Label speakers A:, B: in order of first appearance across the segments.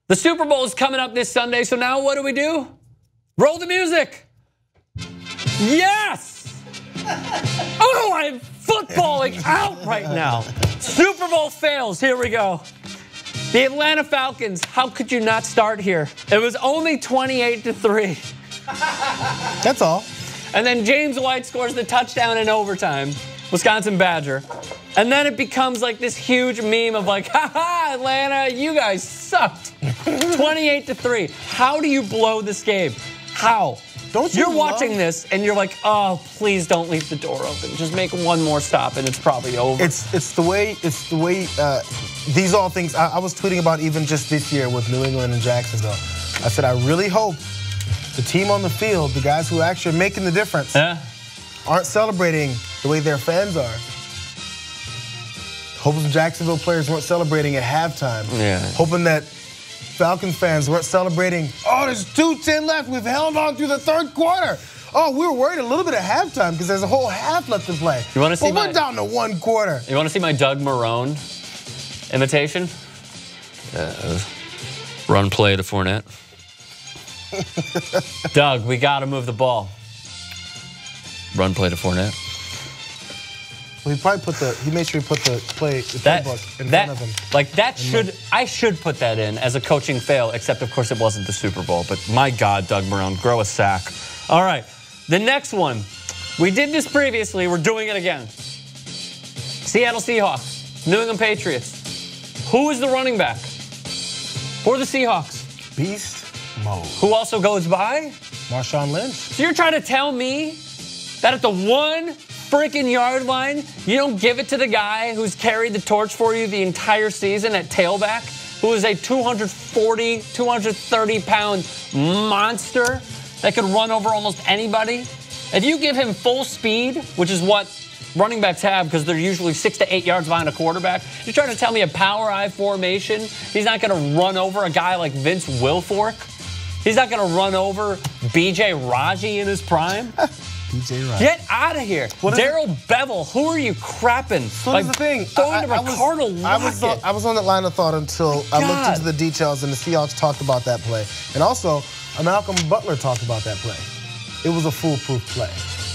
A: The Super Bowl is coming up this Sunday, so now what do? Roll the music. Yes! Oh, I'm footballing out right now. Super Bowl fails. Here we go. The Atlanta Falcons, how could you not start here? It was only 28-3.
B: That's all.
A: And then James White scores the touchdown in overtime. Wisconsin Badger. And then it becomes like this huge meme of like, ha-ha, Atlanta, you guys sucked. 28-3. How do you blow this game? How? You're watching this and you're like, oh, please don't leave the door open. Just make one more stop and it's probably over.
B: It's the way these all things I was tweeting about even just this year with New England and Jacksonville. I said, I really hope the team on the field, the guys who actually are making the difference, aren't celebrating the way their fans are. Hoping some Jacksonville players weren't celebrating at halftime.
A: Yeah.
B: Hoping that Falcons fans weren't celebrating, oh, there's 2:10 left. We've held on through the third quarter. Oh, we were worried a little bit at halftime because there's a whole half left to play.
A: You want to see
B: we're down to 1 quarter.
A: You want to see my Doug Marrone imitation? Run play to Fournette. Doug, we got to move the ball. Run play to Fournette.
B: Well, he made sure he put the playbook in front of him.
A: Like I should put that in as a coaching fail, except of course it wasn't the Super Bowl. But my God, Doug Marrone, grow a sack. All right, the next one. We did this previously, we're doing it again. Seattle Seahawks, New England Patriots. Who is the running back for the Seahawks?
B: Beast mode.
A: Who also goes by?
B: Marshawn Lynch.
A: So you're trying to tell me that at the 1 freaking yard line, you don't give it to the guy who's carried the torch for you the entire season at tailback, who is a 240, 230-pound monster that could run over almost anybody? If you give him full speed, which is what running backs have because they're usually 6 to 8 yards behind a quarterback, you're trying to tell me a power I formation, he's not going to run over a guy like Vince Wilfork? He's not going to run over B.J. Raji in his prime? Get out of here. Daryl Bevel, who are you crapping?
B: So like, the thing.
A: Throwing to Ricardo Lockett.
B: I was on that line of thought until I looked into the details and the Seahawks talked about that play. And also, Malcolm Butler talked about that play. It was a foolproof play,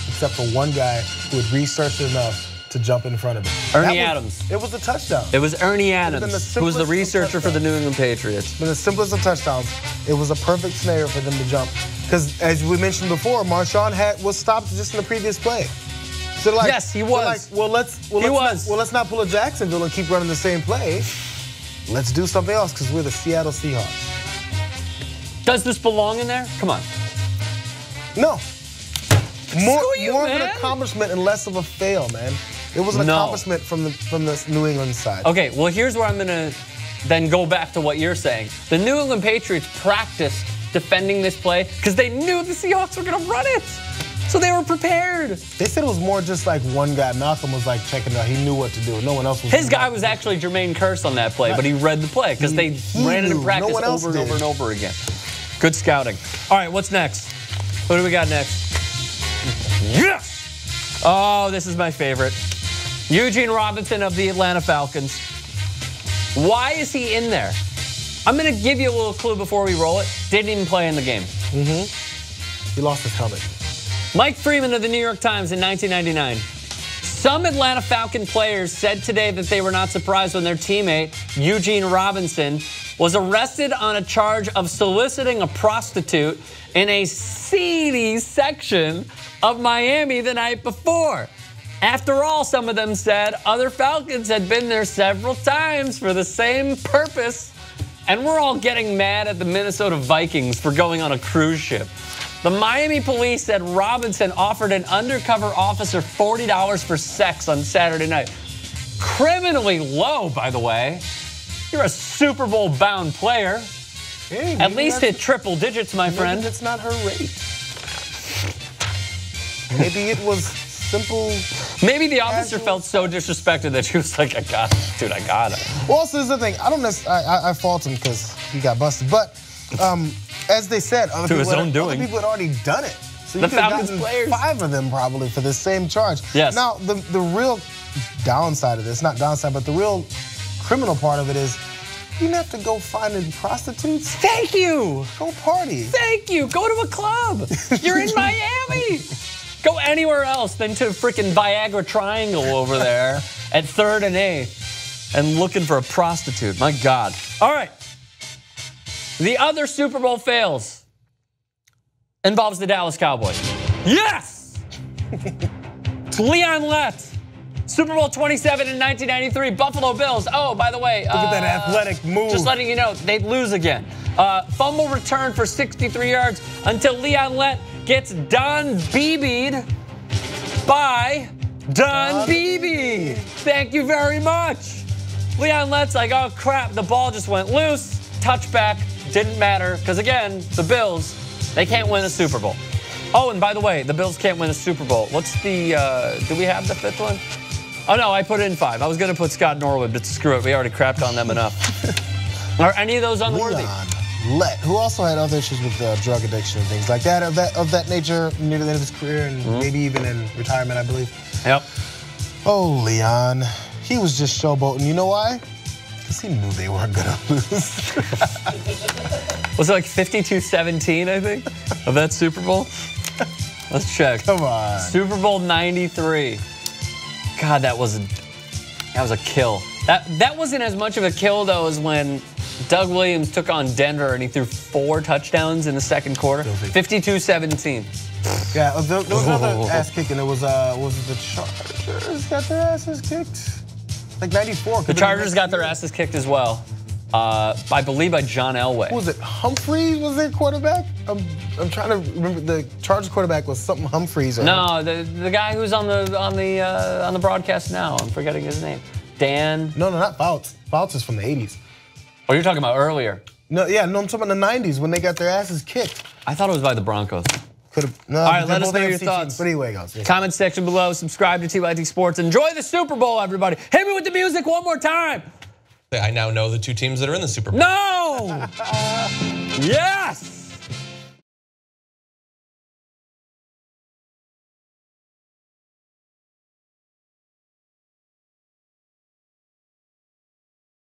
B: except for one guy who had researched enough to jump in front of it.
A: Ernie Adams.
B: It was a touchdown.
A: It was Ernie Adams, who was the researcher for the New England Patriots.
B: But the simplest of touchdowns, it was a perfect scenario for them to jump. Because as we mentioned before, Marshawn was stopped just in the previous play. So like,
A: yes, he was.
B: Let's not pull a Jacksonville and keep running the same play. Let's do something else because we're the Seattle Seahawks.
A: Does this belong in there? Come on.
B: No. More of an accomplishment and less of a fail, man. It was an accomplishment from the New England side.
A: Okay, well, here's where I'm going to then go back to what you're saying. The New England Patriots practiced defending this play because they knew the Seahawks were going to run it. So they were prepared.
B: They said it was more just like one guy. Malcolm was like checking out. He knew what to do. No one else was.
A: His guy was actually Jermaine Kearse on that play, but he read the play because they ran it in practice over and over and over again. Good scouting. All right, what's next? What do we got next? Yes! Oh, this is my favorite. Eugene Robinson of the Atlanta Falcons. Why is he in there? I'm going to give you a little clue before we roll it. Didn't even play in the game.
B: He lost his helmet.
A: Mike Freeman of the New York Times in 1999. Some Atlanta Falcon players said today that they were not surprised when their teammate, Eugene Robinson, was arrested on a charge of soliciting a prostitute in a seedy section of Miami the night before. After all, some of them said other Falcons had been there several times for the same purpose, and we're all getting mad at the Minnesota Vikings for going on a cruise ship. The Miami police said Robinson offered an undercover officer $40 for sex on Saturday night. Criminally low, by the way. You're a Super Bowl-bound player. Hey, at least hit triple digits, my friend.
B: That's not her rate. Maybe it was simple.
A: Maybe the officer felt so disrespected that she was like, I got it. Dude, I got it.
B: Well, also, there's the thing. I don't necessarily, I fault him because he got busted. But as they said, other people had already done it. So you
A: the Falcons players.
B: 5 of them probably for the same charge.
A: Yes.
B: Now, the real downside of this, not downside, but the real criminal part of it is You didn't have to go finding prostitutes.
A: Thank you.
B: Go party.
A: Thank you. Go to a club. You're in Miami. Go anywhere else than to freaking Viagra Triangle over there at 3rd and 8th and looking for a prostitute. My God. All right. The other Super Bowl fails involves the Dallas Cowboys. Yes! It's Leon Lett. Super Bowl 27 in 1993, Buffalo Bills. Oh, by the way.
B: Look at that athletic move.
A: Just letting you know, they'd lose again. Fumble return for 63 yards until Leon Lett gets Don Beebe'd by Don Beebe. Thank you very much. Leon Lett's like, oh crap, the ball just went loose. Touchback, didn't matter. Because again, the Bills, they can't win a Super Bowl. Oh, and by the way, the Bills can't win a Super Bowl. What's the, do we have the 5th one? Oh no, I put in 5. I was gonna put Scott Norwood, but screw it, we already crapped on them enough. Are any of those unworthy?
B: Leon Lett, who also had other issues with drug addiction and things like that, of that nature near the end of his career and maybe even in retirement, I believe.
A: Yep.
B: Oh, Leon, he was just showboating. You know why? Because he knew they weren't gonna lose.
A: Was it like 52-17, I think, of that Super Bowl? Let's check.
B: Come on.
A: Super Bowl 93. God, that was a kill. That wasn't as much of a kill though as when Doug Williams took on Denver and he threw 4 touchdowns in the second quarter. 52-17.
B: Yeah, there was another ass kicking. It was it the Chargers got their asses kicked? Like 94.
A: The Chargers got their asses kicked as well. I believe by John Elway.
B: Who was it? Humphreys was their quarterback? I'm trying to remember. The Chargers quarterback was something Humphreys. Or
A: no, the guy who's on the broadcast now. I'm forgetting his name. Dan.
B: No, not Fouts. Fouts is from the 80s.
A: Oh, you're talking about earlier.
B: No, yeah, no, I'm talking about the 90s when they got their asses kicked.
A: I thought it was by the Broncos.
B: Could have. No,
A: all right, let us know your thoughts.
B: But anyway, guys. Yeah.
A: Comment section below. Subscribe to TYT Sports. Enjoy the Super Bowl, everybody. Hit me with the music one more time.
C: I now know the 2 teams that are in the Super Bowl.
A: No! Yes!